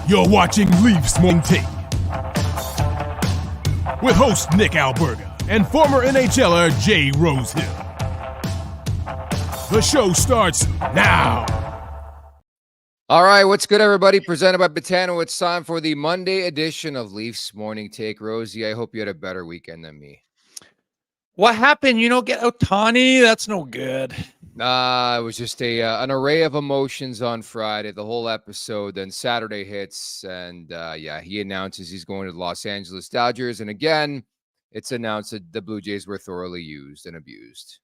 You're watching Leafs Morning Take with host Nick Alberga and former NHLer Jay Rosehill. The show starts now. All right, what's good, everybody? Presented by Betano. It's time for the Monday edition of Leafs Morning Take. Rosie, I hope you had a better weekend than me. What happened? You don't get Ohtani? That's no good. It was just an array of emotions on Friday, the whole episode. Then Saturday hits, and he announces he's going to the Los Angeles Dodgers. And again, it's announced that the Blue Jays were thoroughly used and abused.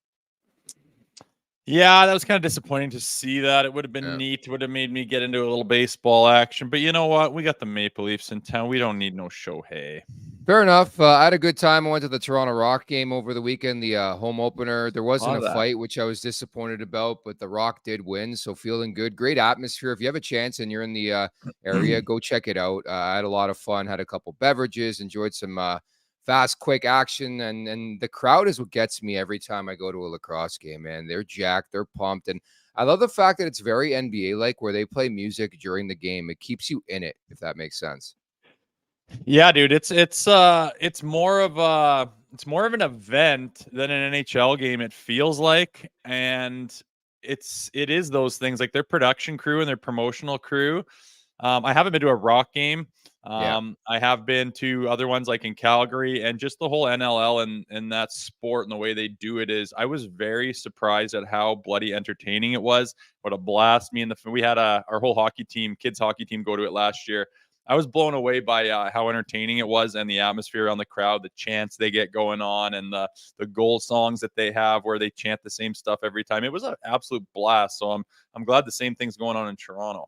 Yeah, that was kind of disappointing to see that. It would have been neat. It would have made me get into a little baseball action. But you know what? We got the Maple Leafs in town. We don't need no Shohei. Fair enough. I had a good time. I went to the Toronto Rock game over the weekend, the home opener. There wasn't a fight, which I was disappointed about, but the Rock did win, so feeling good. Great atmosphere. If you have a chance and you're in the area, go check it out. I had a lot of fun, had a couple beverages, enjoyed some fast, quick action, and the crowd is what gets me every time I go to a lacrosse game, man. They're jacked, they're pumped, and I love the fact that it's very NBA-like where they play music during the game. It keeps you in it, if that makes sense. Yeah, dude, it's more of an event than an NHL game. It feels like, and it is those things like their production crew and their promotional crew. I haven't been to a Rock game. I have been to other ones like in Calgary, and just the whole NLL and that sport and the way they do it is. I was very surprised at how bloody entertaining it was. What a blast! We had our whole hockey team, kids hockey team, go to it last year. I was blown away by how entertaining it was and the atmosphere around the crowd, the chants they get going on, and the goal songs that they have where they chant the same stuff every time. It was an absolute blast. So I'm glad the same thing's going on in Toronto.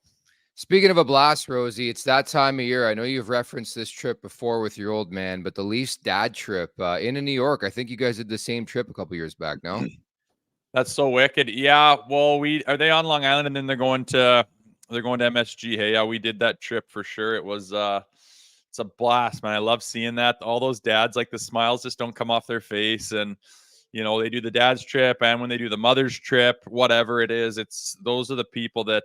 Speaking of a blast, Rosie, it's that time of year. I know you've referenced this trip before with your old man, but the Leafs dad trip into New York. I think you guys did the same trip a couple years back, no? That's so wicked. Yeah. Well, are they on Long Island and then they're going to MSG. Hey, yeah, we did that trip for sure. It was it's a blast, man. I love seeing that. All those dads, like the smiles just don't come off their face. And they do the dad's trip, and when they do the mother's trip, whatever it is, those are the people that,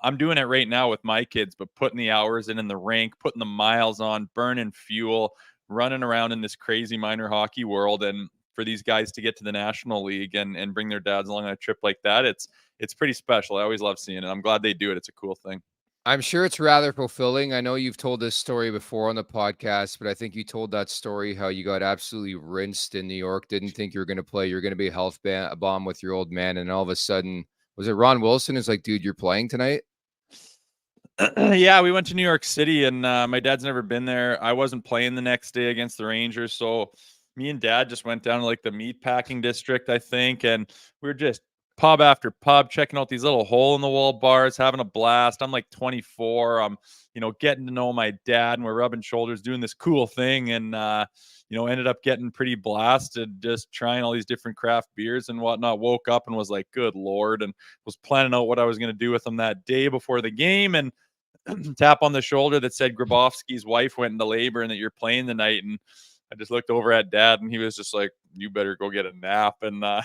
I'm doing it right now with my kids, but putting the hours in the rink, putting the miles on, burning fuel, running around in this crazy minor hockey world. And for these guys to get to the National League and bring their dads along on a trip like that, it's pretty special. I always love seeing it. I'm glad they do it. It's a cool thing. I'm sure it's rather fulfilling. I know you've told this story before on the podcast, but I think you told that story how you got absolutely rinsed in New York, didn't think you were going to play. You're going to be a health bomb with your old man, and all of a sudden, was it Ron Wilson is like, dude, you're playing tonight? Yeah, we went to New York City, and my dad's never been there. I wasn't playing the next day against the Rangers, so me and Dad just went down to like the meatpacking district, I think, and we were just pub after pub, checking out these little hole-in-the-wall bars, having a blast. I'm like 24. I'm, getting to know my dad, and we're rubbing shoulders, doing this cool thing, and ended up getting pretty blasted, just trying all these different craft beers and whatnot. Woke up and was like, good Lord, and was planning out what I was going to do with them that day before the game, and tap on the shoulder that said Grabowski's wife went into labor and that you're playing the night. And I just looked over at Dad, and he was just like, you better go get a nap. And I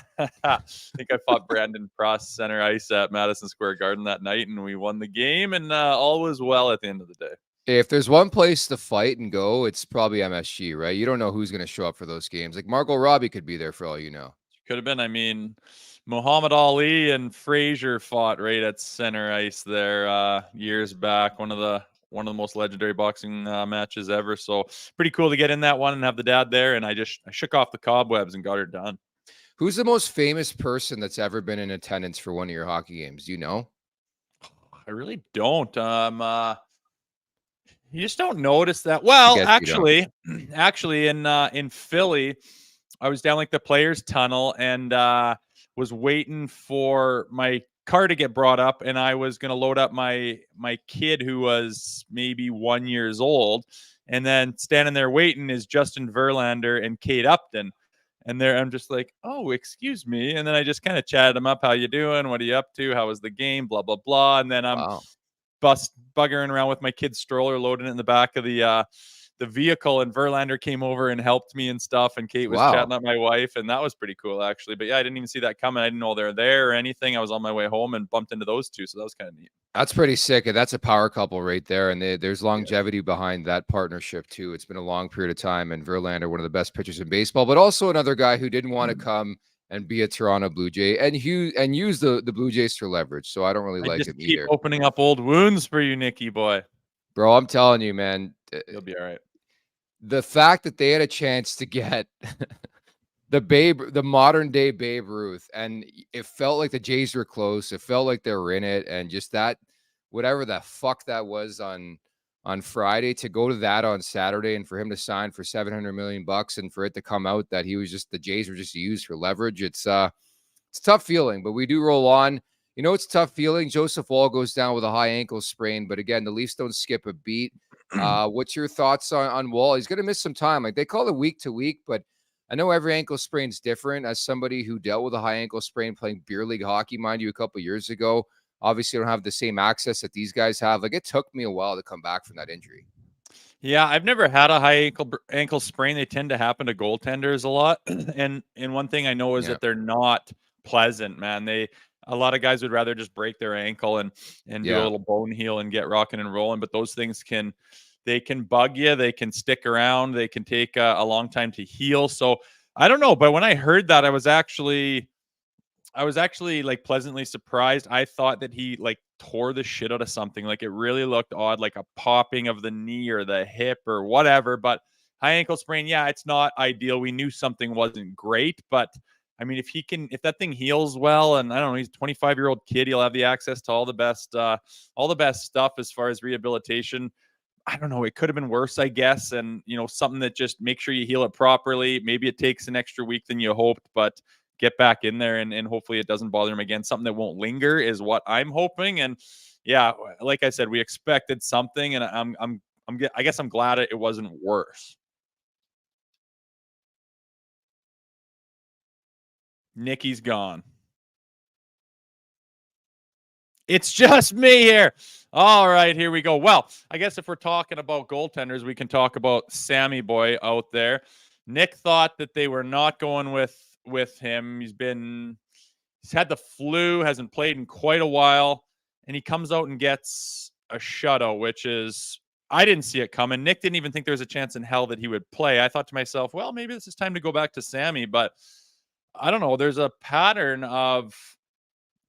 think I fought Brandon Pross center ice at Madison Square Garden that night, and we won the game, and all was well at the end of the day. If there's one place to fight and go, it's probably MSG, right? You don't know who's going to show up for those games. Like Margot Robbie could be there for all you know. Could have been. I mean, Muhammad Ali and Frazier fought right at center ice there years back. One of the most legendary boxing matches ever. So pretty cool to get in that one and have the dad there. And I shook off the cobwebs and got her done. Who's the most famous person that's ever been in attendance for one of your hockey games? Do you know? I really don't. You just don't notice that. Well, actually in Philly, I was down like the players tunnel and was waiting for my car to get brought up, and I was going to load up my kid who was maybe 1 year old, and then standing there waiting is Justin Verlander and Kate Upton. And there I'm just like, oh, excuse me. And then I just kind of chatted him up. How you doing? What are you up to? How was the game? Blah, blah, blah. And then I'm buggering around with my kid's stroller, loading it in the back of the the vehicle, and Verlander came over and helped me and stuff, and Kate was chatting up my wife, and that was pretty cool actually. But yeah, I didn't even see that coming. I didn't know they were there or anything. I was on my way home and bumped into those two, so that was kind of neat. That's pretty sick, and that's a power couple right there. And there's longevity behind that partnership too. It's been a long period of time, and Verlander, one of the best pitchers in baseball, but also another guy who didn't want to come and be a Toronto Blue Jay and use the Blue Jays for leverage. So I don't really like him either. Opening up old wounds for you, Nicky boy. Bro, I'm telling you, man. You'll be all right. The fact that they had a chance to get the modern day Babe Ruth, and it felt like the Jays were close. It felt like they were in it, and just that, whatever the fuck that was on Friday, to go to that on Saturday, and for him to sign for $700 million, and for it to come out that the Jays were just used for leverage. It's a tough feeling, but we do roll on. You know, it's a tough feeling. Joseph Woll goes down with a high ankle sprain, but again, the Leafs don't skip a beat. What's your thoughts on Woll? He's going to miss some time. Like, they call it week to week, but I know every ankle sprain is different. As somebody who dealt with a high ankle sprain playing beer league hockey, mind you, a couple of years ago, obviously I don't have the same access that these guys have. Like, it took me a while to come back from that injury. Yeah, I've never had a high ankle sprain. They tend to happen to goaltenders a lot. And one thing I know is that they're not pleasant, man. A lot of guys would rather just break their ankle and do a little bone heal and get rocking and rolling. But those things can bug you. They can stick around. They can take a long time to heal. So I don't know. But when I heard that, I was actually like pleasantly surprised. I thought that he like tore the shit out of something. Like, it really looked odd, like a popping of the knee or the hip or whatever. But high ankle sprain, yeah, it's not ideal. We knew something wasn't great, but I mean, if that thing heals well, and I don't know, he's a 25-year-old kid, he'll have the access to all the best stuff as far as rehabilitation. I don't know. It could have been worse, I guess. And, you know, something that just make sure you heal it properly. Maybe it takes an extra week than you hoped, but get back in there and hopefully it doesn't bother him again. Something that won't linger is what I'm hoping. And yeah, like I said, we expected something, and I guess I'm glad it wasn't worse. Nicky's gone. It's just me here. All right, here we go. Well, I guess if we're talking about goaltenders, we can talk about Sammy boy out there. Nick thought that they were not going with him. He's had the flu, hasn't played in quite a while, and he comes out and gets a shutout, which is, I didn't see it coming. Nick didn't even think there was a chance in hell that he would play. I thought to myself, well, maybe this is time to go back to Sammy, but I don't know. There's a pattern of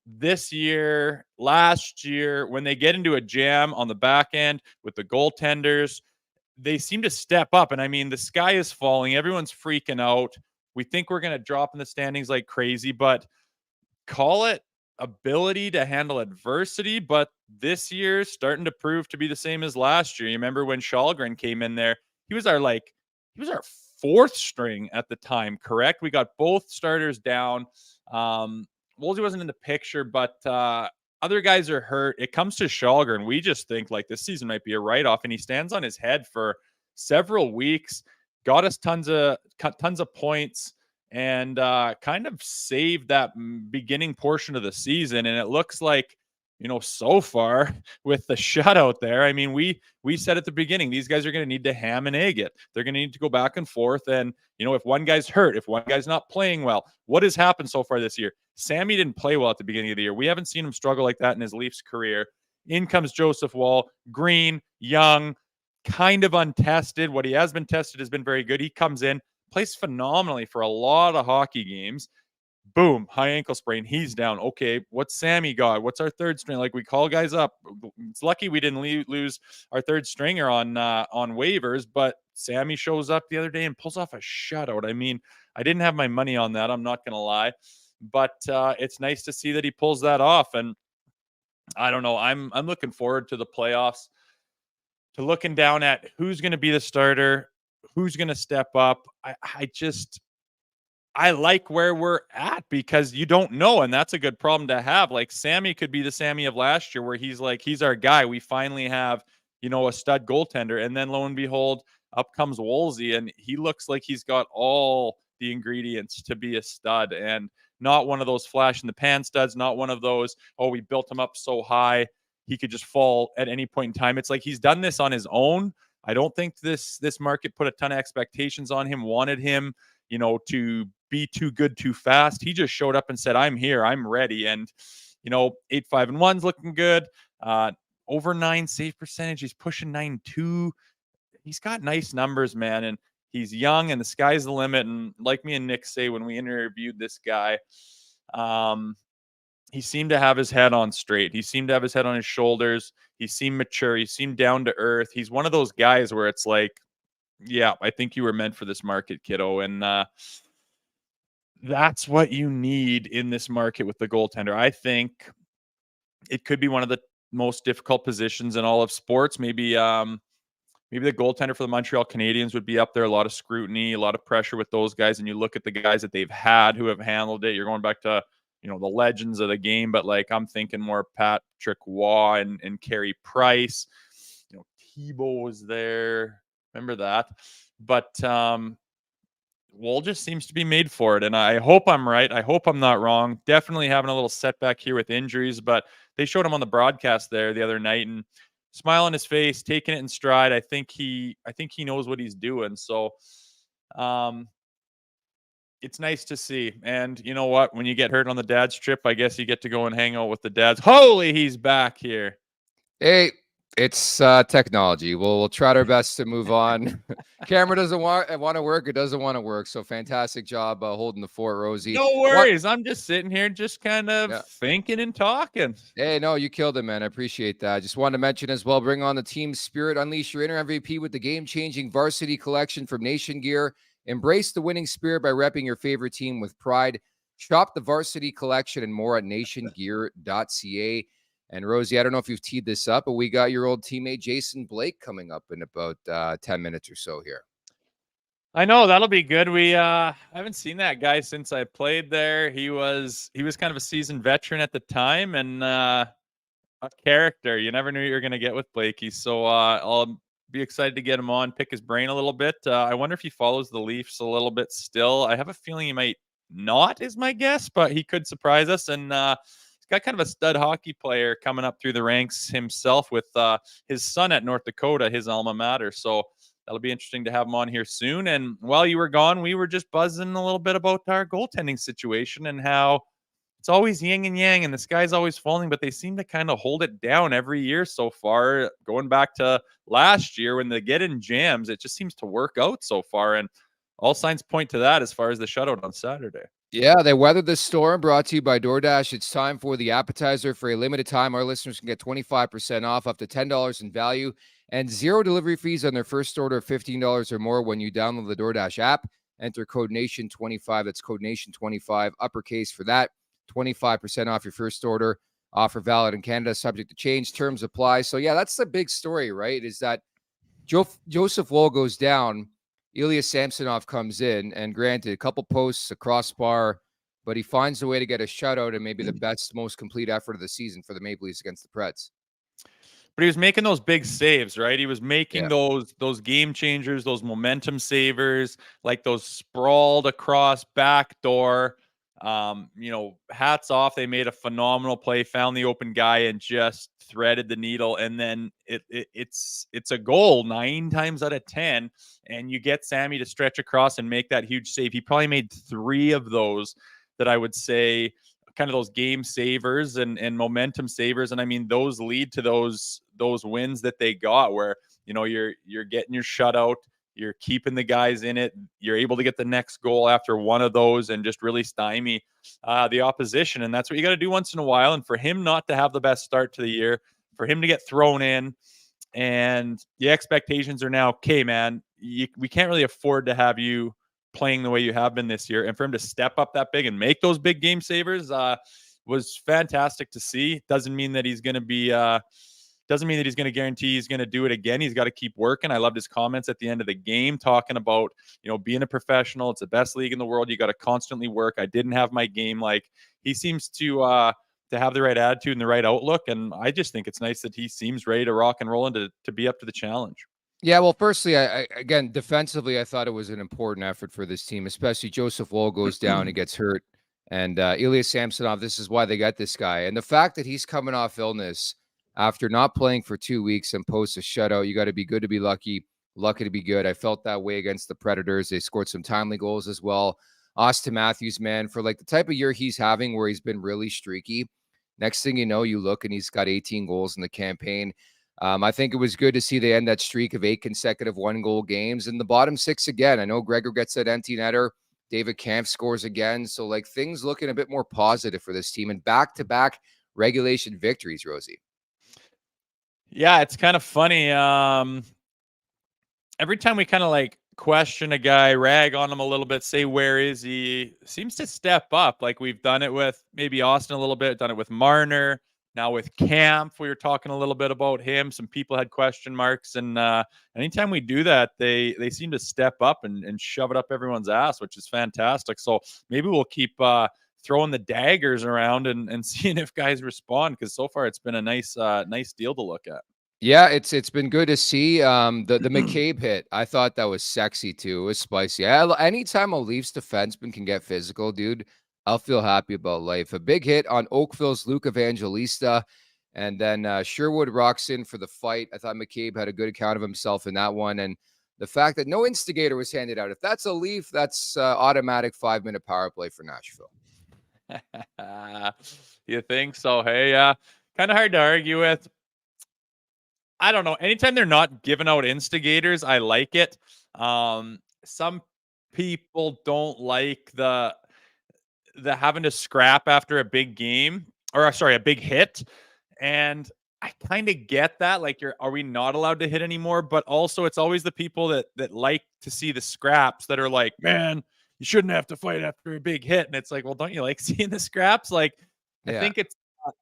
this year, last year, when they get into a jam on the back end with the goaltenders, they seem to step up. And I mean, the sky is falling. Everyone's freaking out. We think we're going to drop in the standings like crazy, but call it ability to handle adversity. But this year's starting to prove to be the same as last year. You remember when Shalgren came in there? He was our fourth string at the time, correct? We got both starters down. Woolsey wasn't in the picture, but other guys are hurt. It comes to Shalgren. We just think like this season might be a write-off, and he stands on his head for several weeks, got us tons of points, and kind of saved that beginning portion of the season. And it looks like, you know, so far with the shutout there, I mean, we said at the beginning, these guys are going to need to ham and egg it. They're going to need to go back and forth. And, you know, if one guy's hurt, if one guy's not playing well, what has happened so far this year? Sammy didn't play well at the beginning of the year. We haven't seen him struggle like that in his Leafs career. In comes Joseph Woll, green, young, kind of untested. What he has been tested has been very good. He comes in, plays phenomenally for a lot of hockey games. Boom, high ankle sprain. He's down. Okay, what's Sammy got? What's our third string? Like, we call guys up. It's lucky we didn't lose our third stringer on waivers, but Sammy shows up the other day and pulls off a shutout. I mean, I didn't have my money on that. I'm not going to lie, but it's nice to see that he pulls that off. And I don't know. I'm looking forward to the playoffs, to looking down at who's going to be the starter, who's going to step up. I like where we're at because you don't know, and that's a good problem to have. Like, Sammy could be the Sammy of last year where he's our guy. We finally have, you know, a stud goaltender. And then lo and behold, up comes Woolsey, and he looks like he's got all the ingredients to be a stud, and not one of those flash in the pan studs, not one of those, oh, we built him up so high he could just fall at any point in time. It's like he's done this on his own. I don't think this market put a ton of expectations on him, wanted him, to be too good too fast. He just showed up and said, I'm here, I'm ready. And, 8-5-1's looking good. Over 9 save percentage. He's pushing 9.2. He's got nice numbers, man. And he's young and the sky's the limit. And like me and Nick say, when we interviewed this guy, he seemed to have his head on straight. He seemed to have his head on his shoulders. He seemed mature. He seemed down to earth. He's one of those guys where it's like, yeah, I think you were meant for this market, kiddo. And that's what you need in this market with the goaltender. I think it could be one of the most difficult positions in all of sports. Maybe the goaltender for the Montreal Canadiens would be up there. A lot of scrutiny, a lot of pressure with those guys. And you look at the guys that they've had who have handled it. You're going back to, the legends of the game, but like I'm thinking more Patrick Waugh and Carey Price. Thibault was there. Remember that? But Woll just seems to be made for it. And I hope I'm right. I hope I'm not wrong. Definitely having a little setback here with injuries, but they showed him on the broadcast there the other night and smile on his face, taking it in stride. I think he knows what he's doing. So it's nice to see. And you know what? When you get hurt on the dad's trip, I guess you get to go and hang out with the dads. Holy, he's back here. Hey, it's technology. We'll try our best to move on. Camera doesn't want to work. It doesn't want to work. So fantastic job holding the fort, Rosie. No worries. I'm just sitting here just kind of thinking and talking. Hey, no, you killed it, man. I appreciate that. I just wanted to mention as well, bring on the team spirit. Unleash your inner MVP with the game-changing varsity collection from Nation Gear. Embrace the winning spirit by repping your favorite team with pride. Shop the varsity collection and more at nationgear.ca. And Rosie, I don't know if you've teed this up, but we got your old teammate Jason Blake coming up in about 10 minutes or so here. I know that'll be good. We I haven't seen that guy since I played there. He was kind of a seasoned veteran at the time and a character. You never knew you were going to get with Blakey. So I'll be excited to get him on, pick his brain a little bit. I wonder if he follows the Leafs a little bit still. I have a feeling he might not, is my guess, but he could surprise us. And he's got kind of a stud hockey player coming up through the ranks himself with his son at North Dakota, his alma mater. So that'll be interesting to have him on here soon. And while you were gone, we were just buzzing a little bit about our goaltending situation and how it's always yin and yang and the sky's always falling, but they seem to kind of hold it down every year so far. Going back to last year when they get in jams, it just seems to work out so far. And all signs point to that as far as the shutout on Saturday. Yeah, they weathered the storm. Brought to you by DoorDash. It's time for the appetizer. For a limited time, our listeners can get 25% off, up to $10 in value, and 0 delivery fees on their first order of $15 or more when you download the DoorDash app. Enter code NATION25. That's code NATION25, uppercase for that. 25% off your first order. Offer valid in Canada, subject to change. Terms apply. So, yeah, that's the big story, right? Is that Joseph Woll goes down. Ilya Samsonov comes in, and granted, a couple posts, a crossbar, but he finds a way to get a shutout and maybe the best, most complete effort of the season for the Maple Leafs against the Preds. But he was making those big saves, right? He was making those game changers, those momentum savers, like those sprawled across backdoor. Hats off. They made a phenomenal play, found the open guy, and just threaded the needle. And then it's a goal 9 times out of 10. And you get Sammy to stretch across and make that huge save. He probably made 3 of those that I would say kind of those game savers and momentum savers. And I mean, those lead to those wins that they got where, you're getting your shutout. You're keeping the guys in it. You're able to get the next goal after one of those and just really stymie the opposition. And that's what you got to do once in a while. And for him not to have the best start to the year, for him to get thrown in, and the expectations are now, okay, man, we can't really afford to have you playing the way you have been this year. And for him to step up that big and make those big game savers was fantastic to see. Doesn't mean that he's going to be doesn't mean that he's going to guarantee he's going to do it again. He's got to keep working. I loved his comments at the end of the game talking about, being a professional. It's the best league in the world. You got to constantly work. I didn't have my game. Like, he seems to have the right attitude and the right outlook. And I just think it's nice that he seems ready to rock and roll and to be up to the challenge. Yeah, well, firstly, again, defensively, I thought it was an important effort for this team, especially Joseph Woll goes down and gets hurt. And Ilya Samsonov, this is why they got this guy. And the fact that he's coming off illness after not playing for 2 weeks and posts a shutout, you got to be good to be lucky. lucky to be good. I felt that way against the Predators. They scored some timely goals as well. Austin Matthews, man, for like the type of year he's having where he's been really streaky. Next thing you know, you look and he's got 18 goals in the campaign. I think it was good to see they end that streak of 8 consecutive 1-goal games. And the bottom 6 again. I know Gregor gets that empty netter. David Kampf scores again. So like things looking a bit more positive for this team and back-to-back regulation victories, Rosie. Yeah, it's kind of funny. Every time we kind of like question a guy, rag on him a little bit, say, where is he? Seems to step up. Like we've done it with maybe Austin a little bit, done it with Marner. Now with Kampf, we were talking a little bit about him. Some people had question marks. And anytime we do that, they seem to step up and shove it up everyone's ass, which is fantastic. So maybe we'll keep throwing the daggers around and seeing if guys respond, because so far it's been a nice deal to look at. Yeah, it's been good to see. The McCabe hit, I thought that was sexy too. It was spicy. Anytime a Leafs defenseman can get physical, dude, I'll feel happy about life. A big hit on Oakville's Luke Evangelista, and then Sherwood rocks in for the fight. I thought McCabe had a good account of himself in that one, and the fact that no instigator was handed out. If that's a Leaf, that's automatic 5-minute power play for Nashville. You think so? Hey, kind of hard to argue with. I don't know. Anytime they're not giving out instigators, I like it. Some people don't like the having to scrap after a big game, or sorry, a big hit. And I kind of get that. Like, are we not allowed to hit anymore? But also, it's always the people that like to see the scraps that are like, man, you shouldn't have to fight after a big hit. And it's like, well, don't you like seeing the scraps? Like, I think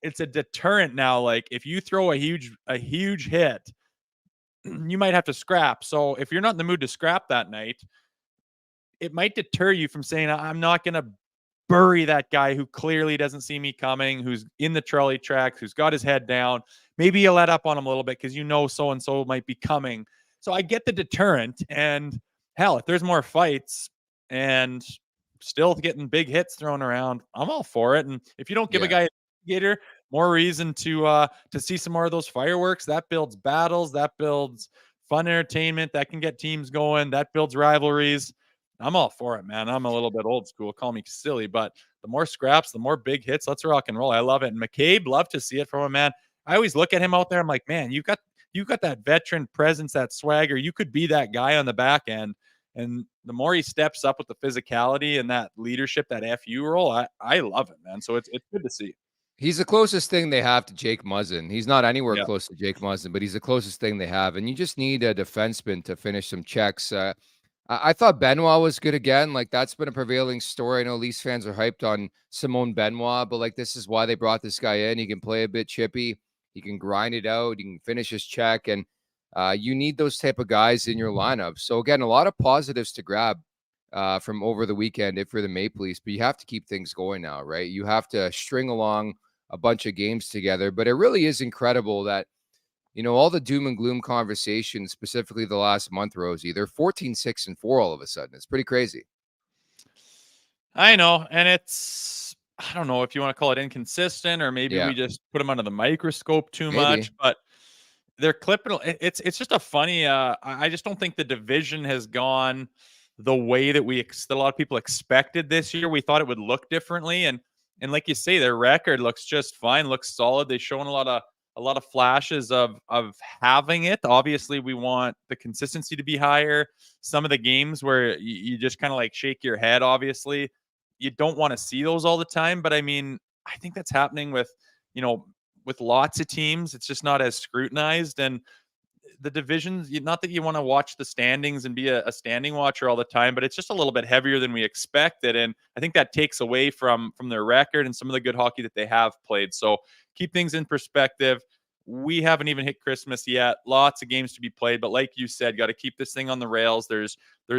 it's a deterrent now. Like, if you throw a huge hit, you might have to scrap. So if you're not in the mood to scrap that night, it might deter you from saying, I'm not going to bury that guy who clearly doesn't see me coming, who's in the trolley tracks, who's got his head down. Maybe you let up on him a little bit because you know so-and-so might be coming. So I get the deterrent. And hell, if there's more fights and still getting big hits thrown around, I'm all for it. And if you don't give a guy a more reason to see some more of those fireworks, that builds battles, that builds fun entertainment, that can get teams going, that builds rivalries. I'm all for it, man. I'm a little bit old school. Call me silly, but the more scraps, the more big hits. Let's rock and roll. I love it. And McCabe, love to see it from him, man. I always look at him out there. I'm like, man, you got that veteran presence, that swagger. You could be that guy on the back end. And the more he steps up with the physicality and that leadership, that FU role, I love it, man. So it's good to see. He's the closest thing they have to Jake Muzzin. He's not anywhere close to Jake Muzzin, but he's the closest thing they have. And you just need a defenseman to finish some checks. I thought Benoit was good again. Like, that's been a prevailing story. I know Leafs fans are hyped on Simone Benoit, but like, this is why they brought this guy in. He can play a bit chippy. He can grind it out. He can finish his check. And you need those type of guys in your lineup. So again, a lot of positives to grab from over the weekend if you're the Maple Leafs, but you have to keep things going now, right? You have to string along a bunch of games together. But it really is incredible that, you know, all the doom and gloom conversations, specifically the last month, Rosie, they're 14-6-4 all of a sudden. It's pretty crazy. I know. And it's, I don't know if you want to call it inconsistent, or maybe we just put them under the microscope too much, but they're clipping. It's just a funny, I just don't think the division has gone the way that a lot of people expected this year. We thought it would look differently. And like you say, their record looks just fine, looks solid. They've shown a lot of flashes of having it. Obviously, we want the consistency to be higher. Some of the games where you just kind of like shake your head, obviously, you don't want to see those all the time. But I mean, I think that's happening with lots of teams. It's just not as scrutinized. And the divisions, not that you want to watch the standings and be a standing watcher all the time, but it's just a little bit heavier than we expected. And I think that takes away from their record and some of the good hockey that they have played. So keep things in perspective. We haven't even hit Christmas yet. Lots of games to be played, but like you said, got to keep this thing on the rails. There's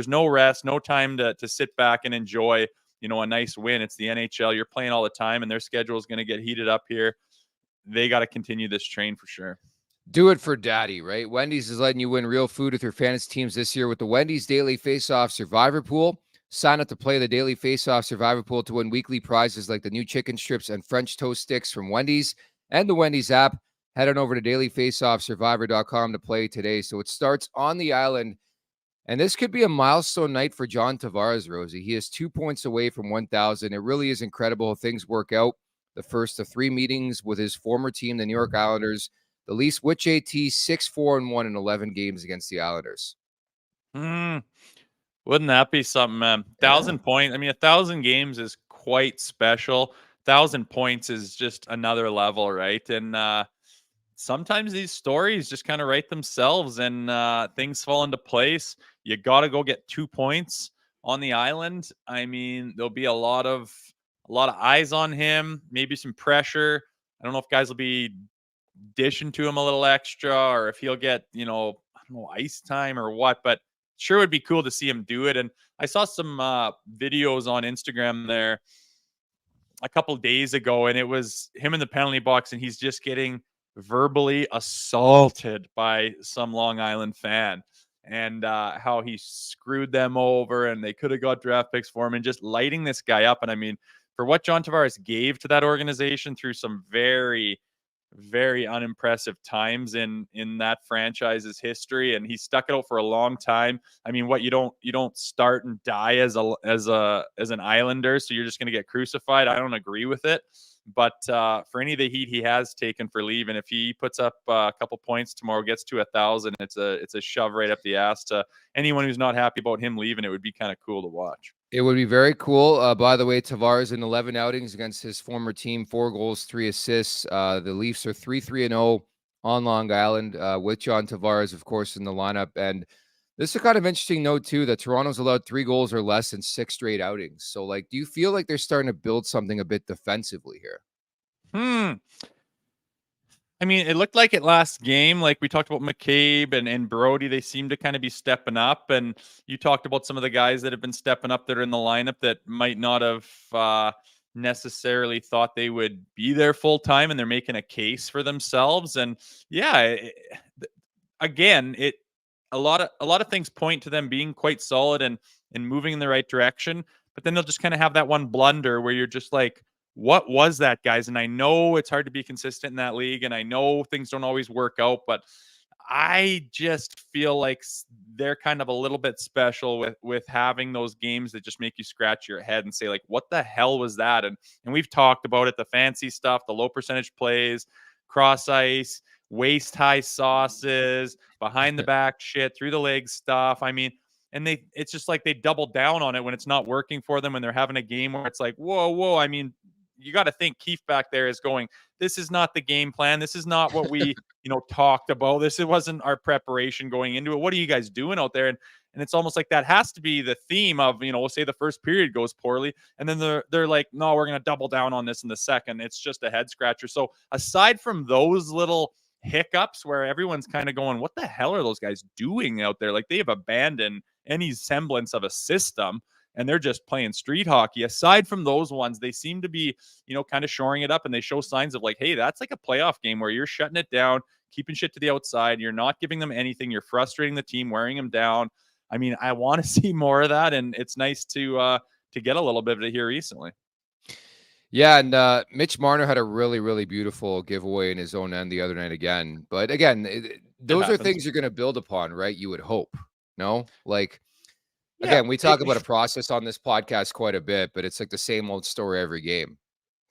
no rest, no time to sit back and enjoy, a nice win. It's the NHL. You're playing all the time, and their schedule is going to get heated up here. They got to continue this train for sure. Do it for daddy, right? Wendy's is letting you win real food with your fantasy teams this year with the Wendy's Daily Face-Off Survivor Pool. Sign up to play the Daily Face-Off Survivor Pool to win weekly prizes like the new chicken strips and French toast sticks from Wendy's and the Wendy's app. head on over to dailyfaceoffsurvivor.com to play today. So it starts on the island, and this could be a milestone night for John Tavares, Rosie. He is 2 points away from 1,000. It really is incredible how things work out. The first of 3 meetings with his former team, the New York Islanders, the Leafs with JT 6-4-1 in 11 games against the Islanders. Wouldn't that be something, man? 1,000 points. I mean, 1,000 games is quite special. 1,000 points is just another level, right? And sometimes these stories just kind of write themselves, and things fall into place. You got to go get 2 points on the island. I mean, there'll be a lot of eyes on him, maybe some pressure. I don't know if guys will be dishing to him a little extra, or if he'll get, I don't know, ice time or what, but sure would be cool to see him do it. And I saw some videos on Instagram there a couple days ago, and it was him in the penalty box, and he's just getting verbally assaulted by some Long Island fan, and how he screwed them over, and they could have got draft picks for him, and just lighting this guy up. And I mean, for what John Tavares gave to that organization through some very, very unimpressive times in that franchise's history, and he stuck it out for a long time. I mean, what, you don't start and die as an Islander, so you're just going to get crucified? I don't agree with it. But for any of the heat he has taken for leaving, if he puts up a couple points tomorrow, gets to 1,000, it's a shove right up the ass to anyone who's not happy about him leaving. It would be kind of cool to watch. It would be very cool. By the way, Tavares in 11 outings against his former team, 4 goals, 3 assists. The Leafs are 3-3-0 on Long Island with John Tavares, of course, in the lineup. And this is a kind of interesting note, too, that Toronto's allowed 3 goals or less in 6 straight outings. So, do you feel like they're starting to build something a bit defensively here? I mean, it looked like it last game. Like we talked about McCabe and Brody, they seem to kind of be stepping up. And you talked about some of the guys that have been stepping up that are in the lineup that might not have necessarily thought they would be there full time, and they're making a case for themselves. And yeah, again, a lot of things point to them being quite solid and moving in the right direction. But then they'll just kind of have that one blunder where you're just like, what was that, guys? And I know it's hard to be consistent in that league, and I know things don't always work out, but I just feel like they're kind of a little bit special with having those games that just make you scratch your head and say, like, what the hell was that? And we've talked about it, the fancy stuff, the low percentage plays, cross ice, waist high sauces, behind the back shit, through the legs stuff. I mean, and it's just like they double down on it when it's not working for them, and they're having a game where it's like, whoa. I mean, you got to think Keefe back there is going, this is not the game plan. This is not what we, talked about. It wasn't our preparation going into it. What are you guys doing out there? And it's almost like that has to be the theme of, we'll say the first period goes poorly, and then they're like, no, we're going to double down on this in the second. It's just a head scratcher. So aside from those little hiccups where everyone's kind of going, what the hell are those guys doing out there? Like, they have abandoned any semblance of a system, and they're just playing street hockey. Aside from those ones, they seem to be, kind of shoring it up, and they show signs of like, hey, that's like a playoff game where you're shutting it down, keeping shit to the outside. You're not giving them anything. You're frustrating the team, wearing them down. I mean, I want to see more of that, and it's nice to get a little bit of it here recently. Yeah, and Mitch Marner had a really, really beautiful giveaway in his own end the other night again. But again, those are things you're going to build upon, right? You would hope. No? Again, we talk about a process on this podcast quite a bit, but it's like the same old story every game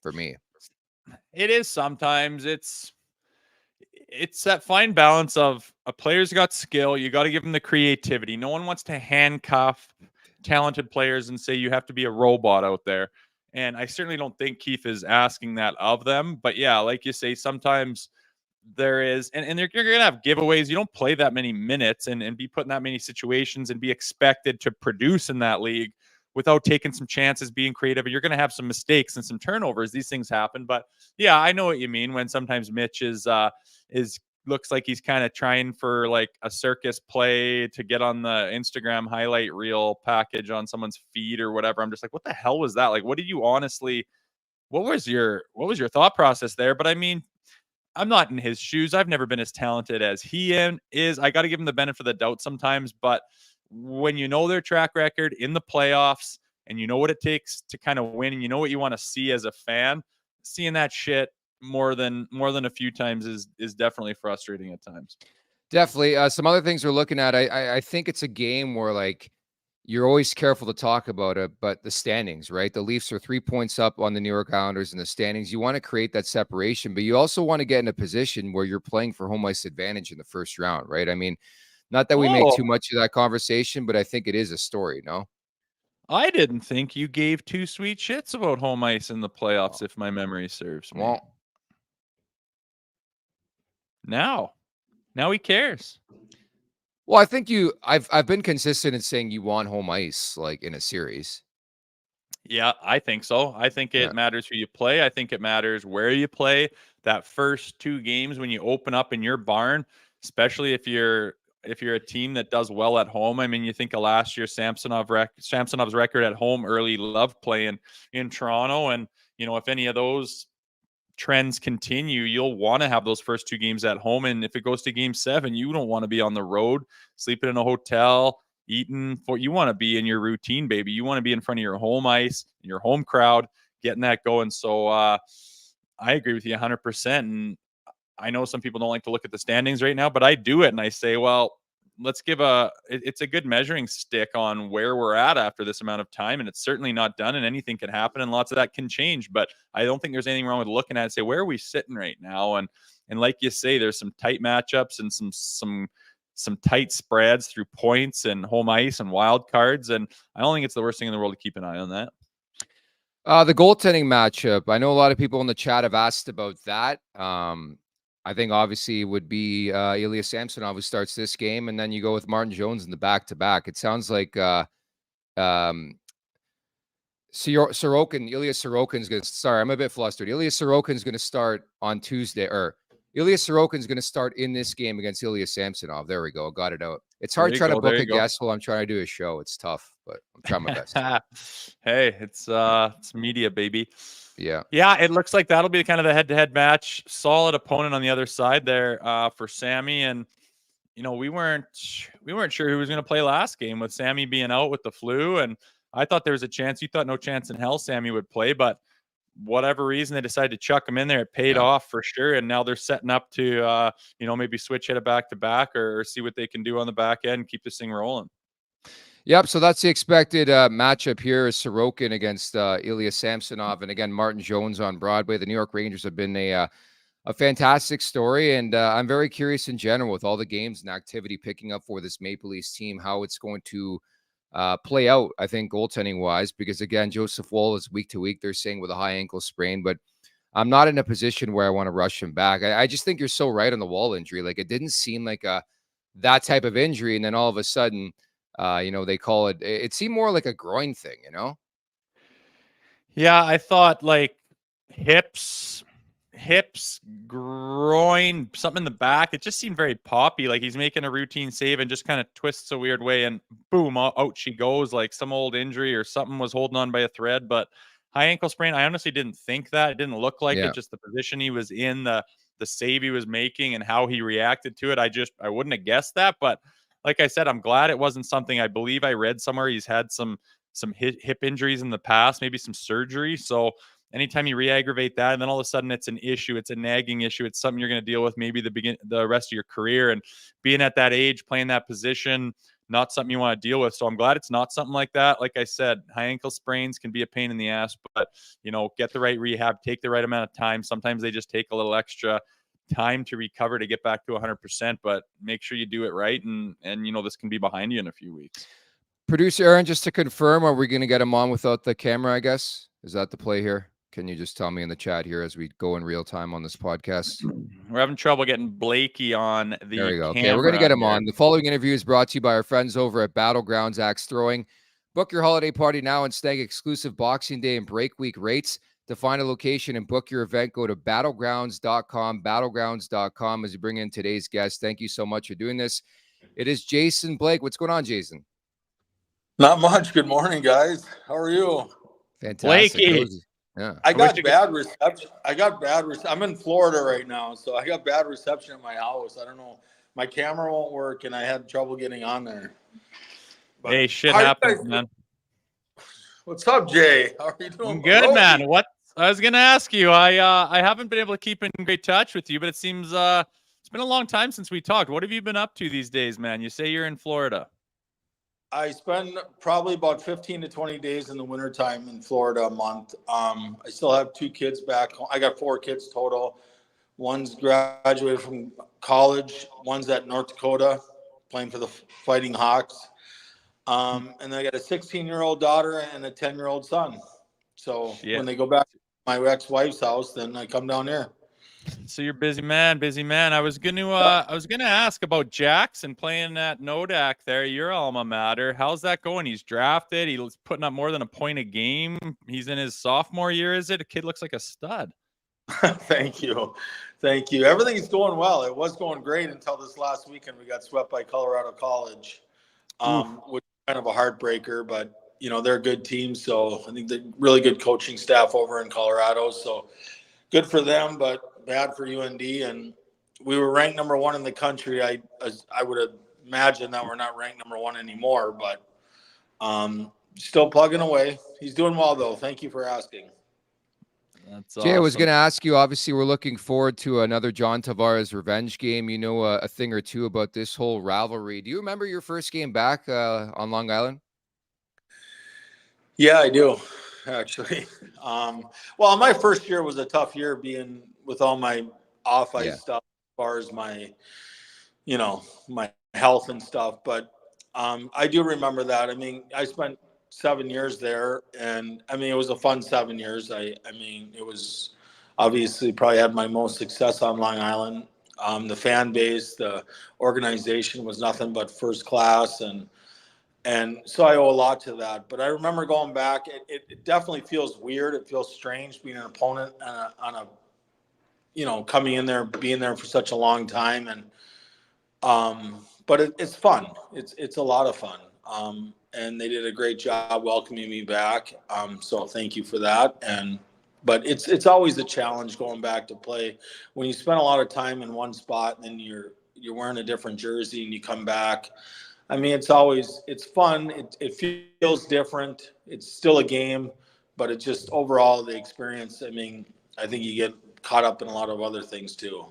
for me. It is sometimes. It's that fine balance of a player's got skill. You got to give them the creativity. No one wants to handcuff talented players and say you have to be a robot out there. And I certainly don't think Keefe is asking that of them. But yeah, like you say, sometimes there is, and you're going to have giveaways. You don't play that many minutes and be put in that many situations and be expected to produce in that league without taking some chances, being creative. You're going to have some mistakes and some turnovers. These things happen. But yeah, I know what you mean when sometimes Mitch is looks like he's kind of trying for like a circus play to get on the Instagram highlight reel package on someone's feed or whatever. I'm just like, what the hell was that? Like, what was your thought process there? But I mean, I'm not in his shoes. I've never been as talented as he is. I got to give him the benefit of the doubt sometimes. But when you know their track record in the playoffs and you know what it takes to kind of win, and you know what you want to see as a fan, seeing that shit more than a few times is definitely frustrating at times. Definitely. Some other things we're looking at. I think it's a game where like you're always careful to talk about it, but the standings, right? The Leafs are 3 points up on the New York Islanders in the standings. You want to create that separation, but you also want to get in a position where you're playing for home ice advantage in the first round, right? I mean, not that we make too much of that conversation, but I think it is a story, no? I didn't think you gave two sweet shits about home ice in the playoffs, if my memory serves me. Well, now he cares. Well, I think I've been consistent in saying you want home ice like in a series. Yeah, I think so. I think it matters who you play. I think it matters where you play. That first 2 games when you open up in your barn, especially if you're a team that does well at home. I mean, you think of last year Samsonov's record at home early, loved playing in Toronto, and if any of those trends continue, you'll want to have those first 2 games at home. And if it goes to game 7, you don't want to be on the road, sleeping in a hotel, eating. You want to be in your routine, baby. You want to be in front of your home ice, your home crowd, getting that going. So I agree with you 100%. And I know some people don't like to look at the standings right now, but I do it. And I say, well, let's give it's a good measuring stick on where we're at after this amount of time. And it's certainly not done, and anything can happen and lots of that can change. But I don't think there's anything wrong with looking at it and say, where are we sitting right now? And like you say, there's some tight matchups and some tight spreads through points and home ice and wild cards. And I don't think it's the worst thing in the world to keep an eye on that. The goaltending matchup. I know a lot of people in the chat have asked about that. I think obviously it would be Ilya Samsonov who starts this game, and then you go with Martin Jones in the back-to-back. It sounds like Ilya Sorokin's going to – sorry, I'm a bit flustered. Ilya Sorokin's going to start on Tuesday, or Ilya Sorokin's going to start in this game against Ilya Samsonov. There we go. Got it out. It's hard trying to book a guest while I'm trying to do a show. It's tough, but I'm trying my best. Hey, it's media, baby. Yeah. It looks like that'll be kind of the head-to-head match. Solid opponent on the other side there for Sammy. And we weren't sure who was going to play last game with Sammy being out with the flu. And I thought there was a chance. You thought no chance in hell Sammy would play, but whatever reason they decided to chuck him in there. It paid off for sure. And now they're setting up to maybe switch it back to back or see what they can do on the back end, keep this thing rolling. Yep, so that's the expected matchup here is Sorokin against Ilya Samsonov. And again, Martin Jones on Broadway. The New York Rangers have been a fantastic story. And I'm very curious in general with all the games and activity picking up for this Maple Leafs team, how it's going to play out, I think, goaltending-wise. Because, again, Joseph Woll is week to week, they're saying, with a high ankle sprain. But I'm not in a position where I want to rush him back. I just think you're so right on the Woll injury. Like, it didn't seem like that type of injury. And then all of a sudden – they call it seemed more like a groin thing, Yeah, I thought like hips, groin, something in the back. It just seemed very poppy. Like he's making a routine save and just kind of twists a weird way and boom, out she goes, like some old injury or something was holding on by a thread. But high ankle sprain, I honestly didn't think that. It didn't look like it, just the position he was in, the save he was making and how he reacted to it. I wouldn't have guessed that, but like I said, I'm glad it wasn't something. I believe I read somewhere he's had some hip injuries in the past, maybe some surgery. So anytime you re-aggravate that, and then all of a sudden it's an issue, it's a nagging issue, it's something you're going to deal with maybe the rest of your career. And being at that age, playing that position, not something you want to deal with. So I'm glad it's not something like that. Like I said, high ankle sprains can be a pain in the ass, but get the right rehab, take the right amount of time. Sometimes they just take a little extra time to recover to get back to 100%, but make sure you do it right. And this can be behind you in a few weeks. Producer Aaron, just to confirm, are we going to get him on without the camera, I guess? Is that the play here? Can you just tell me in the chat here as we go in real time on this podcast? We're having trouble getting Blakey on the There we go. camera. Okay, we're going to get him on. The following interview is brought to you by our friends over at Battlegrounds Axe Throwing. Book your holiday party now and snag exclusive Boxing Day and Break Week rates. To find a location and book your event, go to battlegrounds.com, battlegrounds.com, as you bring in today's guest. Thank you so much for doing this. It is Jason Blake. What's going on, Jason? Not much. Good morning, guys. How are you? Fantastic. Blakey. Yeah. I got bad reception. I'm in Florida right now, so I got bad reception at my house. I don't know. My camera won't work, and I had trouble getting on there. But hey, shit happens, man. What's up, Jay? How are you doing? Good, man. I was gonna ask you. I haven't been able to keep in great touch with you, but it seems it's been a long time since we talked. What have you been up to these days, man? You say you're in Florida. I spend probably about 15 to 20 days in the wintertime in Florida a month. I still have 2 kids back home. I got 4 kids total. One's graduated from college. One's at North Dakota playing for the Fighting Hawks. And then I got a 16-year-old daughter and a 10-year-old son. So when they go back to my ex-wife's house, then I come down here. So you're busy man. I was gonna ask about Jackson playing at Nodak there, your alma mater. How's that going? He's drafted. He's putting up more than a point a game. He's in his sophomore year, is it? A kid looks like a stud. Thank you. Everything's going well. It was going great until this last weekend. We got swept by Colorado College, which is kind of a heartbreaker, but they're a good team. So I think they're really good coaching staff over in Colorado. So good for them, but bad for UND. And we were ranked number 1 in the country. I would imagine that we're not ranked number 1 anymore, but still plugging away. He's doing well though. Thank you for asking. That's Jay, awesome. I was going to ask you, obviously, we're looking forward to another John Tavares revenge game. You know a thing or two about this whole rivalry. Do you remember your first game back on Long Island? Yeah, I do, actually. Well, my first year was a tough year being with all my off-ice stuff as far as my, my health and stuff. But I do remember that. I mean, I spent 7 years there, and I mean, it was a fun 7 years. I mean, it was obviously probably had my most success on Long Island. The fan base, the organization was nothing but first class, and so I owe a lot to that. But I remember going back. It definitely feels weird. It feels strange being an opponent on a coming in there, being there for such a long time, and but it's fun. It's a lot of fun. And they did a great job welcoming me back. So thank you for that. But it's always a challenge going back to play when you spend a lot of time in one spot and then you're wearing a different jersey and you come back. I mean, it's fun. It feels different. It's still a game, but it's just overall the experience. I mean, I think you get caught up in a lot of other things too.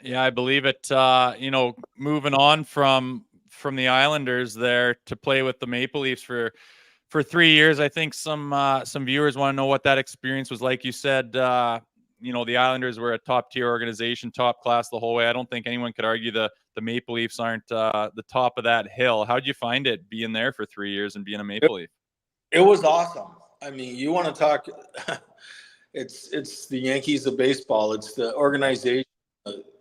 Yeah, I believe it. Moving on from the Islanders there to play with the Maple Leafs for 3 years. I think some viewers want to know what that experience was like. You said, the Islanders were a top tier organization, top class the whole way. I don't think anyone could argue the Maple Leafs aren't the top of that hill. How'd you find it being there for 3 years and being a Maple Leaf? It was awesome. I mean, you want to talk, it's the Yankees of baseball. It's the organization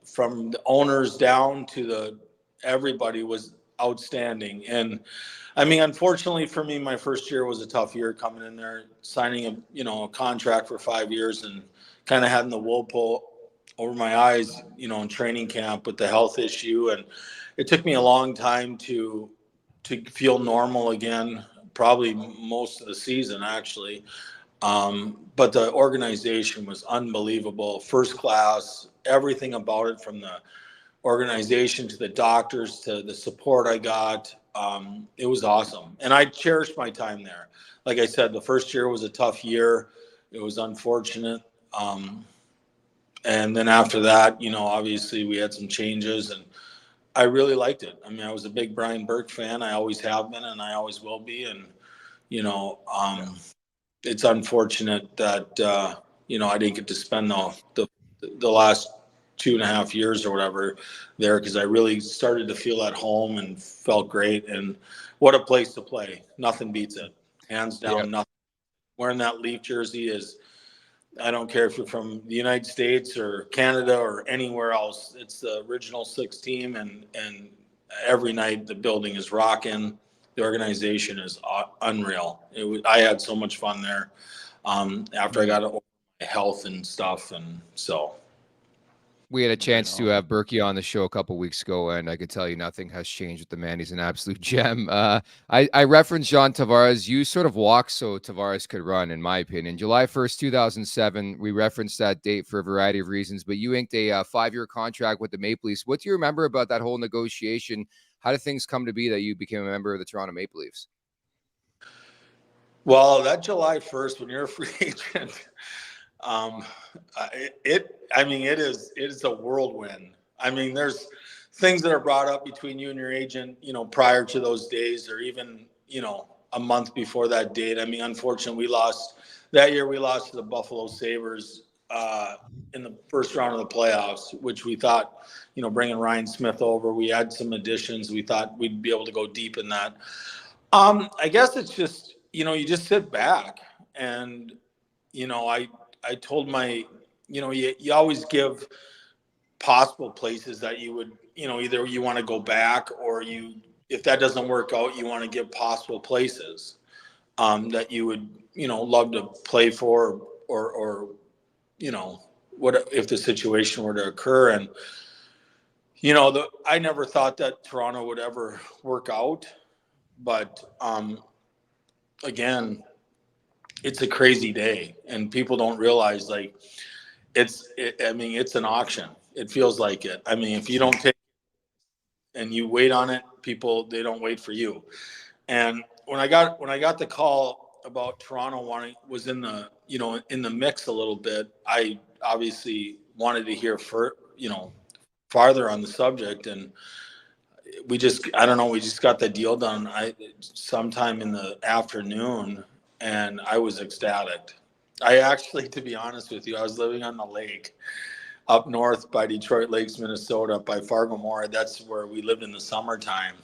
from the owners down to everybody was outstanding. And I mean, unfortunately for me, my first year was a tough year coming in there, signing a contract for 5 years and kind of having the wool pull over my eyes, in training camp with the health issue. And it took me a long time to feel normal again, probably most of the season actually. But the organization was unbelievable, first class, everything about it, from the organization to the doctors to the support I got. It was awesome. And I cherished my time there. Like I said, the first year was a tough year. It was unfortunate. And then after that, obviously we had some changes and I really liked it. I mean, I was a big Brian Burke fan. I always have been and I always will be. And, it's unfortunate that, I didn't get to spend the last 2.5 years or whatever there, because I really started to feel at home and felt great. And what a place to play. Nothing beats it. Hands down, nothing. Wearing that Leaf jersey is, I don't care if you're from the United States or Canada or anywhere else. It's the original 6 team, and every night the building is rocking. The organization is unreal. I had so much fun there after I got over my health and stuff, and so. We had a chance to have Berkey on the show a couple weeks ago, and I could tell you nothing has changed with the man. He's an absolute gem. I referenced John Tavares. You sort of walked so Tavares could run, in my opinion. July 1st, 2007, we referenced that date for a variety of reasons, but you inked a 5-year contract with the Maple Leafs. What do you remember about that whole negotiation? How did things come to be that you became a member of the Toronto Maple Leafs? Well, that July 1st, when you're a free agent, it is a whirlwind. I mean, there's things that are brought up between you and your agent, prior to those days, or even, a month before that date. I mean, unfortunately, we lost to the Buffalo Sabres in the first round of the playoffs, which we thought, bringing Ryan Smith over, we had some additions. We thought we'd be able to go deep in that. I guess it's just, you just sit back and, I told my, you always give possible places that you would, either you want to go back, or if that doesn't work out, you want to give possible places that you would, love to play for, or what if the situation were to occur. And, I never thought that Toronto would ever work out, but again, it's a crazy day, and people don't realize, like, it's an auction. It feels like it. I mean, if you don't take and you wait on it, they don't wait for you. And when I got the call about Toronto was in the mix a little bit, I obviously wanted to hear farther on the subject, and we just got the deal done sometime in the afternoon, and I was ecstatic. I actually, to be honest with you, I was living on the lake up north by Detroit Lakes, Minnesota, by Fargo-Moorhead. That's where we lived in the summertime.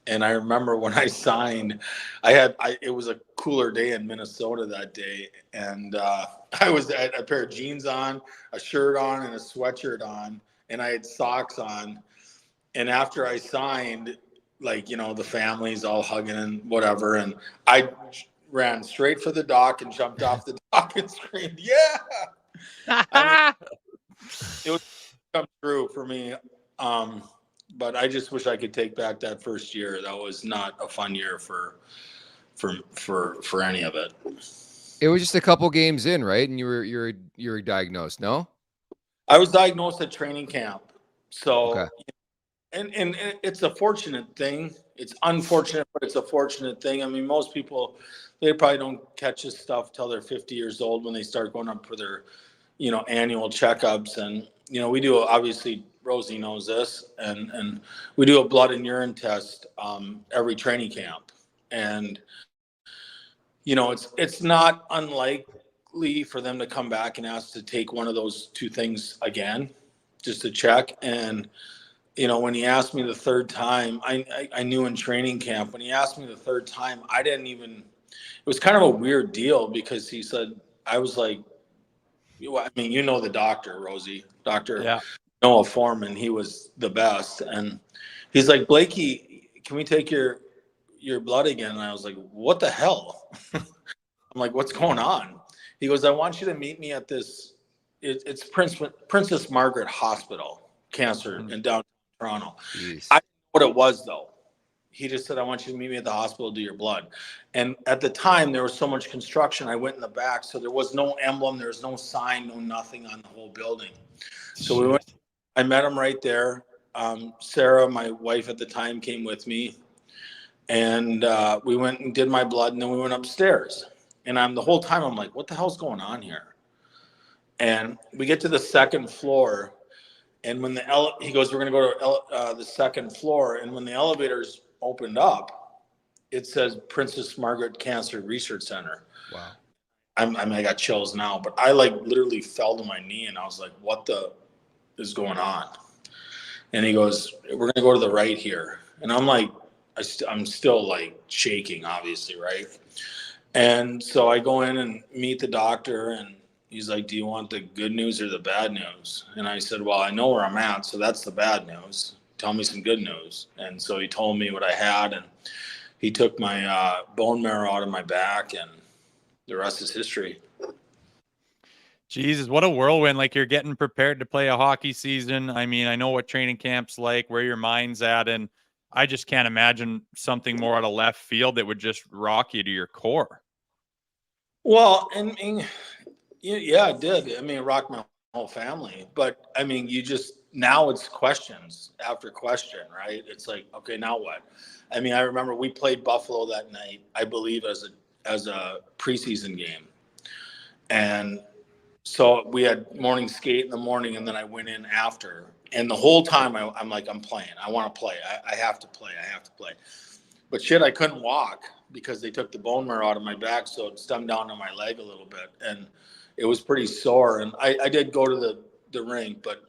And I remember when I signed, it was a cooler day in Minnesota that day. And I had a pair of jeans on, a shirt on, and a sweatshirt on, and I had socks on. And after I signed, the family's all hugging and whatever. And I ran straight for the dock and jumped off the dock and screamed, yeah! It was come true for me. But I just wish I could take back that first year. That was not a fun year for any of it. It was just a couple games in, right? And you were diagnosed, no? I was diagnosed at training camp. So, okay. And it's a fortunate thing. It's unfortunate, but it's a fortunate thing. I mean, most people, they probably don't catch this stuff till they're 50 years old, when they start going up for their, annual checkups. And, we do, obviously, Rosie knows this, and we do a blood and urine test every training camp. And, it's not unlikely for them to come back and ask to take one of those two things again, just to check. And, when he asked me the third time, I knew in training camp, when he asked me the third time, it was kind of a weird deal, because he said, I was like, the doctor, Rosie, Dr. Noah Foreman, he was the best. And he's like, Blakey, can we take your blood again? And I was like, what the hell? I'm like, what's going on? He goes, I want you to meet me at this, it's Princess Margaret Hospital, cancer in downtown Toronto. Jeez. I didn't know what it was, though. He just said, I want you to meet me at the hospital, do your blood. And at the time, there was so much construction, I went in the back, so there was no emblem, there was no sign, no nothing on the whole building. So I met him right there. Sarah, my wife at the time, came with me, and we went and did my blood, and then we went upstairs. And the whole time, I'm like, what the hell's going on here? And we get to the second floor, and when he goes, we're going to go to the second floor. And when the elevators opened up, it says Princess Margaret Cancer Research Center. Wow. I got chills now, but I literally fell to my knee, and I was like, what is going on? And he goes, we're going to go to the right here. And I'm like, I'm still shaking, obviously, right? And so I go in and meet the doctor, and he's like, do you want the good news or the bad news? And I said, well, I know where I'm at, so that's the bad news. Tell me some good news. And so he told me what I had, and he took my bone marrow out of my back, and the rest is history. Jesus, what a whirlwind. You're getting prepared to play a hockey season. I mean, I know what training camp's like, where your mind's at, and I just can't imagine something more out of left field that would just rock you to your core. Well, yeah, it did. It rocked my whole family. But, now it's questions after question, right? It's like, okay, now what? I remember we played Buffalo that night, I believe, as as a preseason game. And so we had morning skate in the morning, and then I went in after. And the whole time I'm like, I'm playing. I want to play. I have to play. I have to play. But shit, I couldn't walk because they took the bone marrow out of my back, so it stemmed down to my leg a little bit. And it was pretty sore. And I did go to the rink. But,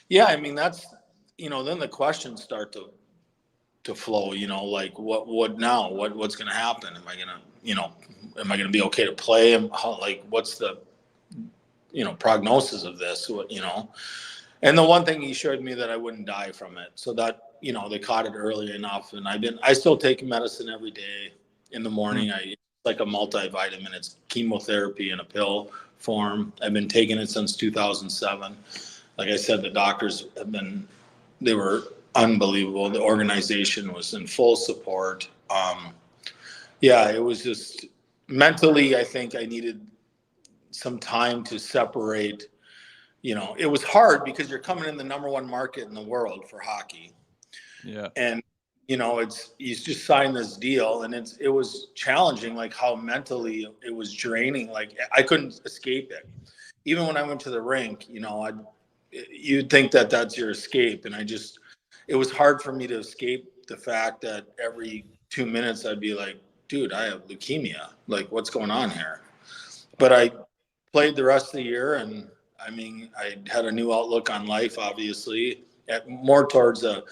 yeah, I mean, that's, then the questions start to flow, like what now? What's going to happen? Am I going to be okay to play? What's the, prognosis of this, And the one thing he showed me that I wouldn't die from it. So that, they caught it early enough. And I still take medicine every day in the morning. It's like a multivitamin. It's chemotherapy in a pill form. I've been taking it since 2007. Like I said, the doctors they were unbelievable. The organization was in full support. It was just mentally, I think I needed some time to separate. It was hard because you're coming in the number one market in the world for hockey. Yeah. And, you just signed this deal, and it was challenging, like how mentally it was draining. Like I couldn't escape it. Even when I went to the rink, you'd think that that's your escape. And it was hard for me to escape the fact that every 2 minutes I'd be like, dude, I have leukemia. Like, what's going on here? But I played the rest of the year, and I mean, I had a new outlook on life, obviously, more towards the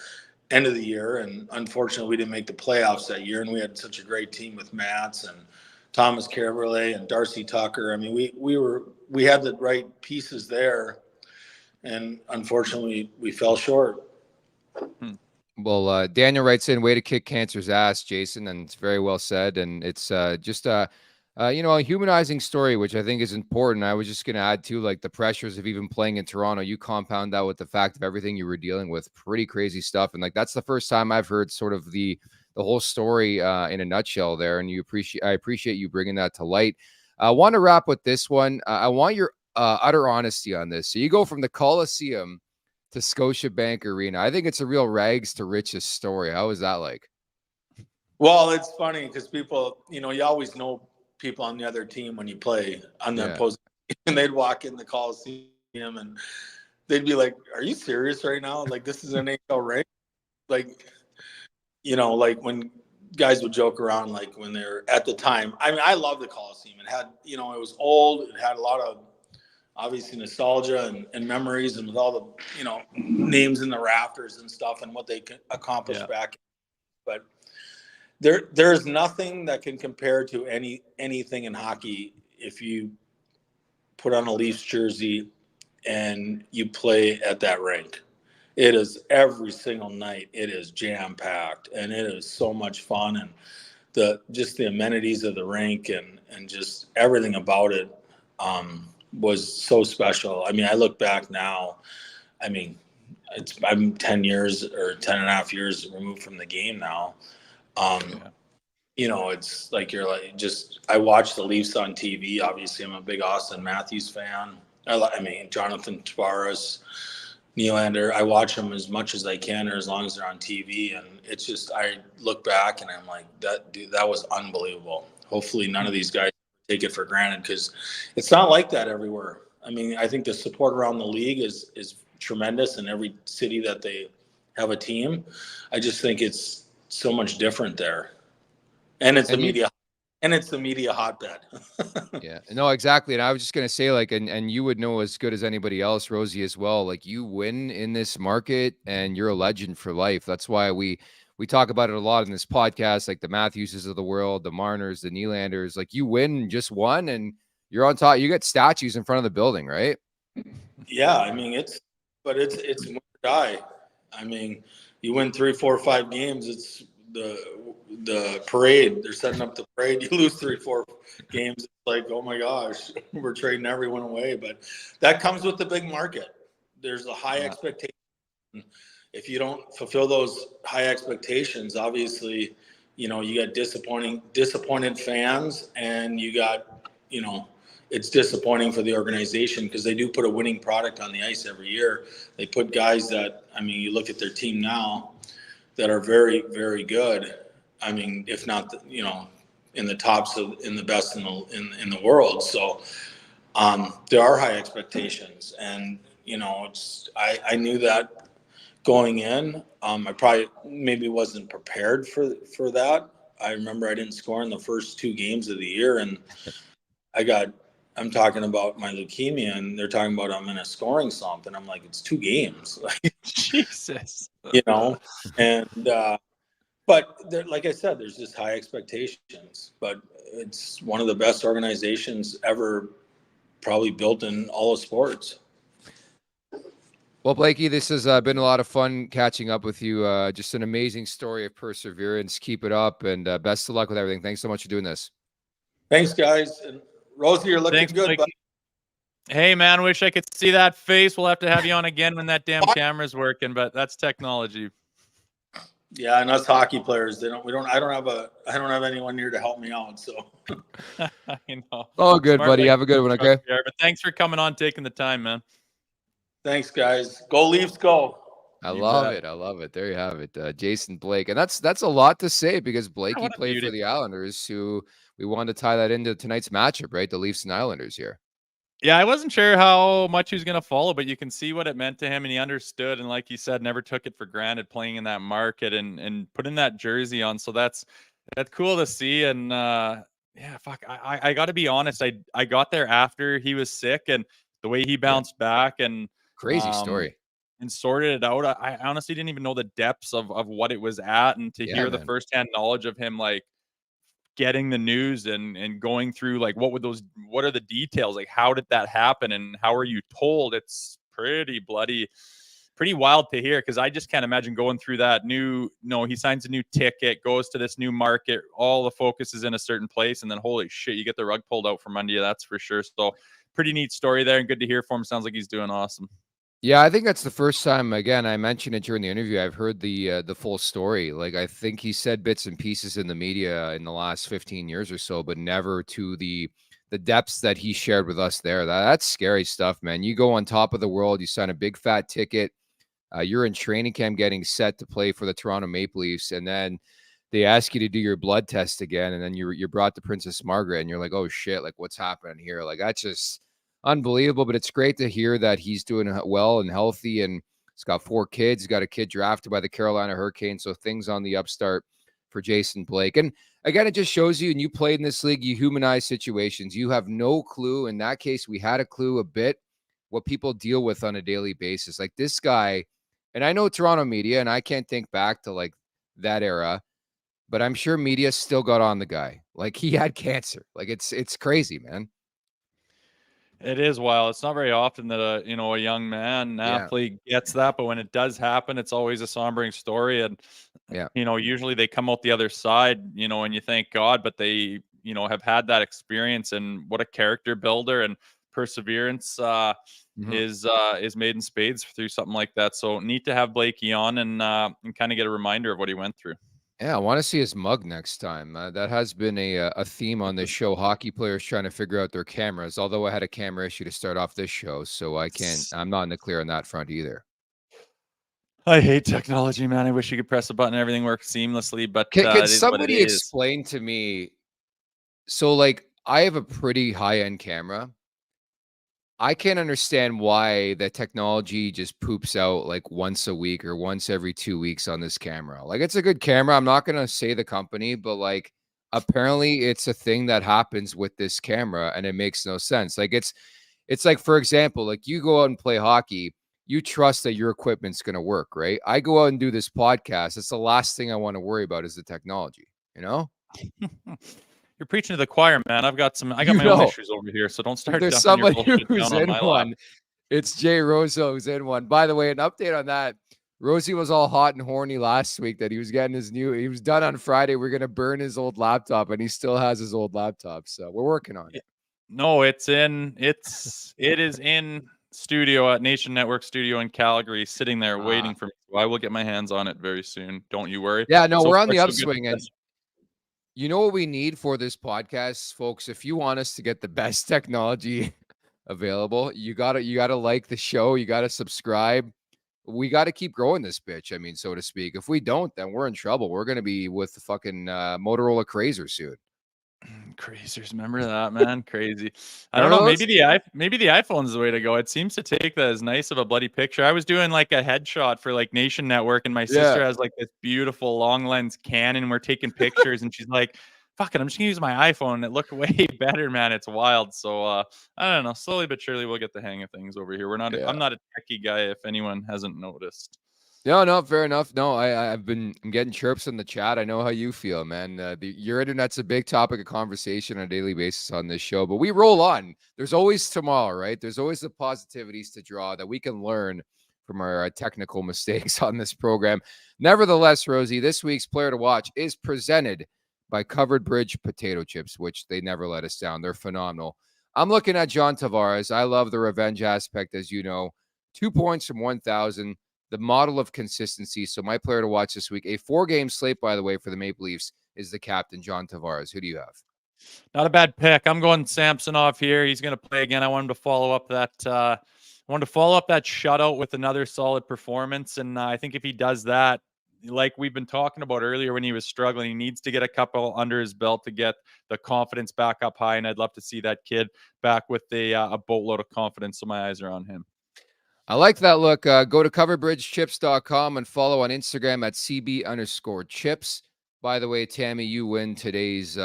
end of the year. And unfortunately, we didn't make the playoffs that year. And we had such a great team with Mats and Thomas Carverlay and Darcy Tucker. I mean, we had the right pieces there. And unfortunately, we fell short. Well, Daniel writes in, way to kick cancer's ass, Jason, and it's very well said. And it's just a humanizing story, which I think is important. I was just going to add to, like, the pressures of even playing in Toronto. You compound that with the fact of everything you were dealing with, pretty crazy stuff. And like, that's the first time I've heard sort of the whole story in a nutshell there. And I appreciate you bringing that to light. I want to wrap with this one. I want your utter honesty on this. So you go from the Coliseum to Scotiabank Arena. I think it's a real rags to riches story. How was that like? Well, it's funny because people, you always know people on the other team when you play on the opposing team, and they'd walk in the Coliseum and they'd be like, "Are you serious right now? Like, this is an NHL rink?" Like, like when guys would joke around, like when they're at the time. I mean, I love the Coliseum. It had, it was old. It had a lot of obviously nostalgia and memories, and with all the, names in the rafters and stuff and what they accomplished back. But there's nothing that can compare to anything in hockey if you put on a Leafs jersey and you play at that rink. It is every single night. It is jam-packed, and it is so much fun. And the amenities of the rink and just everything about it was so special. I mean, I look back now, I mean, I'm 10 years or 10 and a half years removed from the game now. It's like I watch the Leafs on TV. Obviously, I'm a big Austin Matthews fan. I mean, Jonathan Tavares, Nylander, I watch them as much as I can or as long as they're on TV. And it's just, I look back and I'm like, that was unbelievable. Hopefully none of these guys take it for granted, because it's not like that everywhere. I mean, I think the support around the league is tremendous in every city that they have a team. I just think it's so much different there. And it's the media hotbed. Yeah, no, exactly. And I was just going to say, like, and you would know as good as anybody else, Rosie, as well. Like, you win in this market and you're a legend for life. That's why we talk about it a lot in this podcast, like the Matthewses of the world, the Marners, the Nylanders. Like, you win just one and you're on top. You get statues in front of the building, right? Yeah, I mean, it's win or die. I mean, you win 3, 4, 5 games. It's the parade. They're setting up the parade. You lose 3, 4 games. It's like, oh my gosh, we're trading everyone away. But that comes with the big market. There's a high expectation. If you don't fulfill those high expectations, obviously, you got disappointed fans, and you got, it's disappointing for the organization, because they do put a winning product on the ice every year. They put guys that, I mean, you look at their team now that are very, very good. I mean, if not, in the tops of in the best in the world. So there are high expectations, and I knew that going in. I probably maybe wasn't prepared for that. I remember I didn't score in the first 2 games of the year, and I'm talking about my leukemia, and they're talking about I'm in a scoring slump, and I'm like, it's 2 games, like Jesus, and but there, like I said, there's just high expectations, but it's one of the best organizations ever probably built in all of sports. Well, Blakey, this has been a lot of fun catching up with you. Just an amazing story of perseverance. Keep it up, and best of luck with everything. Thanks so much for doing this. Thanks, guys. And Rosie, you're looking good, Blakey. buddy. Hey, man, wish I could see that face. We'll have to have you on again when that damn camera's working, but that's technology. Yeah, and us hockey players, I don't have anyone here to help me out, so. I know. Oh, good, buddy. Have a good one, okay? But thanks for coming on, taking the time, man. Thanks, guys. Go Leafs, go. I love it. I love it. There you have it. Jason Blake. And that's a lot to say because Blakey played for the Islanders, who we wanted to tie that into tonight's matchup, right? The Leafs and Islanders here. Yeah, I wasn't sure how much he was going to follow, but you can see what it meant to him, and he understood. And like you said, never took it for granted playing in that market and putting that jersey on. So that's cool to see. And yeah, fuck, I got to be honest. I got there after he was sick, and the way he bounced back and crazy story and sorted it out. I honestly didn't even know the depths of what it was at, and to hear the firsthand knowledge of him, like getting the news and going through like what are the details, like how did that happen and how are you told? It's pretty bloody, pretty wild to hear, because I just can't imagine going through that he signs a new ticket, goes to this new market, all the focus is in a certain place, and then holy shit, you get the rug pulled out from under you. That's for sure. So pretty neat story there, and good to hear from him. Sounds like he's doing awesome. Yeah, I think that's the first time, again, I mentioned it during the interview, I've heard the full story. Like, I think he said bits and pieces in the media in the last 15 years or so, but never to the depths that he shared with us there. That's scary stuff, man. You go on top of the world, you sign a big fat ticket, you're in training camp getting set to play for the Toronto Maple Leafs, and then they ask you to do your blood test again, and then you're brought to Princess Margaret, and you're like, oh shit, like what's happening here? Like, that's just unbelievable. But it's great to hear that he's doing well and healthy, and he's got 4 kids. He's got a kid drafted by the Carolina Hurricanes, so things on the upstart for Jason Blake. And again, it just shows you, and you played in this league, you humanize situations. You have no clue. In that case, we had a clue a bit what people deal with on a daily basis. Like this guy, and I know Toronto media, and I can't think back to like that era, but I'm sure media still got on the guy. Like he had cancer. Like it's crazy, man. It is wild. It's not very often that a young man athlete gets that, but when it does happen, it's always a sombering story. And usually they come out the other side, and you thank God, but they have had that experience, and what a character builder and perseverance is made in spades through something like that. So neat to have Blakey on and kind of get a reminder of what he went through. Yeah, I want to see his mug next time. That has been a theme on this show. Hockey players trying to figure out their cameras. Although I had a camera issue to start off this show, so I'm not in the clear on that front either. I hate technology, man. I wish you could press a button and everything works seamlessly. But can somebody explain to me? So, like, I have a pretty high-end camera. I can't understand why the technology just poops out like once a week or once every 2 weeks on this camera. Like, it's a good camera. I'm not going to say the company, but like, apparently it's a thing that happens with this camera and it makes no sense. Like it's like, for example, like you go out and play hockey, you trust that your equipment's going to work, right? I go out and do this podcast. It's the last thing I want to worry about is the technology, You're preaching to the choir, man. I got my own issues over here, so don't start. There's somebody who's in one. It's Jay Rosehill who's in one. By the way, an update on that. Rosie was all hot and horny last week that he was getting he was done on Friday. We're going to burn his old laptop, and he still has his old laptop. So we're working on it. No, it is in studio at Nation Network Studio in Calgary, sitting there waiting for me. So I will get my hands on it very soon. Don't you worry. Yeah, no, we're on the upswing. And you know what we need for this podcast, folks? If you want us to get the best technology available, you gotta like the show. You gotta subscribe. We gotta keep growing this bitch. I mean, so to speak. If we don't, then we're in trouble. We're gonna be with the fucking Motorola Crazer soon. Crazers, remember that, man? Crazy. I don't know. Maybe the iPhone's the way to go. It seems to take that as nice of a bloody picture. I was doing like a headshot for like Nation Network, and my sister has like this beautiful long lens Canon, and we're taking pictures, and she's like, "Fuck it, I'm just gonna use my iPhone." And it looked way better, man. It's wild. So I don't know. Slowly but surely, we'll get the hang of things over here. I'm not a techie guy, if anyone hasn't noticed. No, fair enough. No, I'm getting chirps in the chat. I know how you feel, man. Your internet's a big topic of conversation on a daily basis on this show, but we roll on. There's always tomorrow, right? There's always the positivities to draw that we can learn from our technical mistakes on this program. Nevertheless, Rosie, this week's player to watch is presented by Covered Bridge Potato Chips, which they never let us down. They're phenomenal. I'm looking at John Tavares. I love the revenge aspect, as you know. 2 points from 1,000. The model of consistency. So my player to watch this week, a 4-game slate, by the way, for the Maple Leafs, is the captain, John Tavares. Who do you have? Not a bad pick. I'm going Samsonov here. He's going to play again. I wanted to follow up that shutout with another solid performance. And I think if he does that, like we've been talking about earlier when he was struggling, he needs to get a couple under his belt to get the confidence back up high. And I'd love to see that kid back with a boatload of confidence. So my eyes are on him. I like that look. Go to coverbridgechips.com and follow on Instagram at CB_chips. By the way, Tammy, you win today's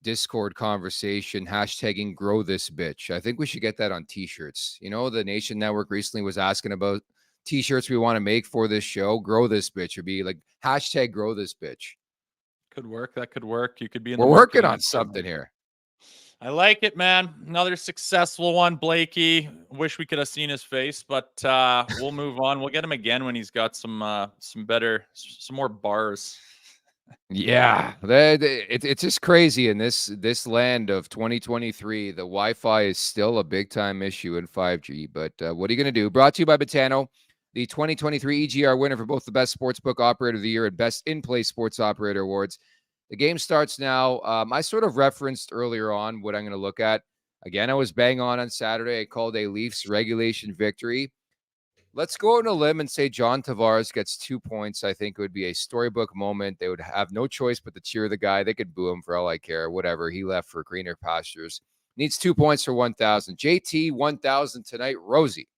Discord conversation, hashtagging grow this bitch. I think we should get that on t-shirts. You know, the Nation Network recently was asking about t-shirts we want to make for this show. Grow this bitch, or be like hashtag grow this bitch. Could work. That could work. You could be in. We're working on something here. I like it, man. Another successful one, Blakey. Wish we could have seen his face, but we'll move on. We'll get him again when he's got some more bars. Yeah, it's just crazy in this land of 2023. The Wi-Fi is still a big time issue in 5G, but what are you going to do? Brought to you by Betano, the 2023 EGR winner for both the Best Sportsbook Operator of the Year and Best In-Play Sports Operator Awards. The game starts now. I sort of referenced earlier on what I'm going to look at. Again, I was bang on Saturday. I called a Leafs regulation victory. Let's go on a limb and say John Tavares gets 2 points. I think it would be a storybook moment. They would have no choice but to cheer the guy. They could boo him for all I care. Whatever. He left for greener pastures. Needs 2 points for 1,000. JT, 1,000 tonight. Rosie.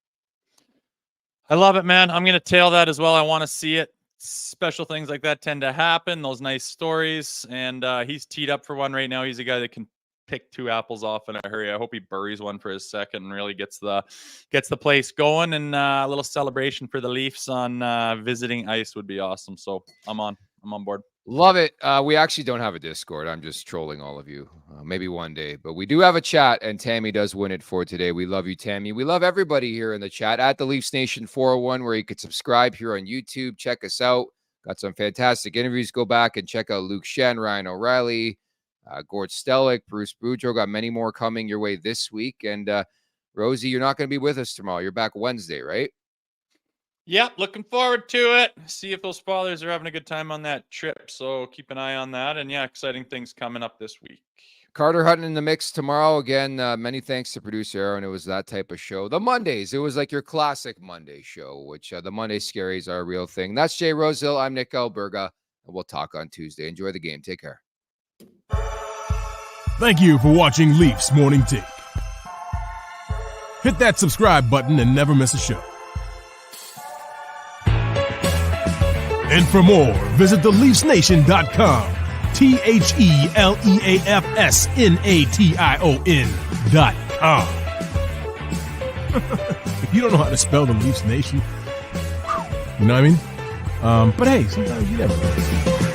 I love it, man. I'm going to tail that as well. I want to see it. Special things like that tend to happen, those nice stories, and he's teed up for one right now. He's a guy that can pick 2 apples off in a hurry. I hope he buries one for his second and really gets the place going, and a little celebration for the Leafs on visiting ice would be awesome. So I'm on board. Love it. We actually don't have a Discord. I'm just trolling all of you. Maybe one day, but we do have a chat, and Tammy does win it for today. We love you, Tammy. We love everybody here in the chat at the Leafs Nation 401, where you could subscribe here on YouTube. Check us out. Got some fantastic interviews. Go back and check out Luke Shen, Ryan O'Reilly, Gord Stellick, Bruce Boudreau. Got many more coming your way this week. And Rosie, you're not going to be with us tomorrow. You're back Wednesday, right? Yep, looking forward to it. See if those fathers are having a good time on that trip. So keep an eye on that. And yeah, exciting things coming up this week. Carter Hutton in the mix tomorrow. Again, many thanks to producer Aaron. It was that type of show. The Mondays, it was like your classic Monday show, which the Monday Scaries are a real thing. That's Jay Rosehill. I'm Nick Alberga, and we'll talk on Tuesday. Enjoy the game. Take care. Thank you for watching Leafs Morning Take. Hit that subscribe button and never miss a show. And for more, visit theleafsnation.com. THELEAFSNATION.com. If you don't know how to spell the Leafs Nation, you know what I mean? But hey, sometimes you never know.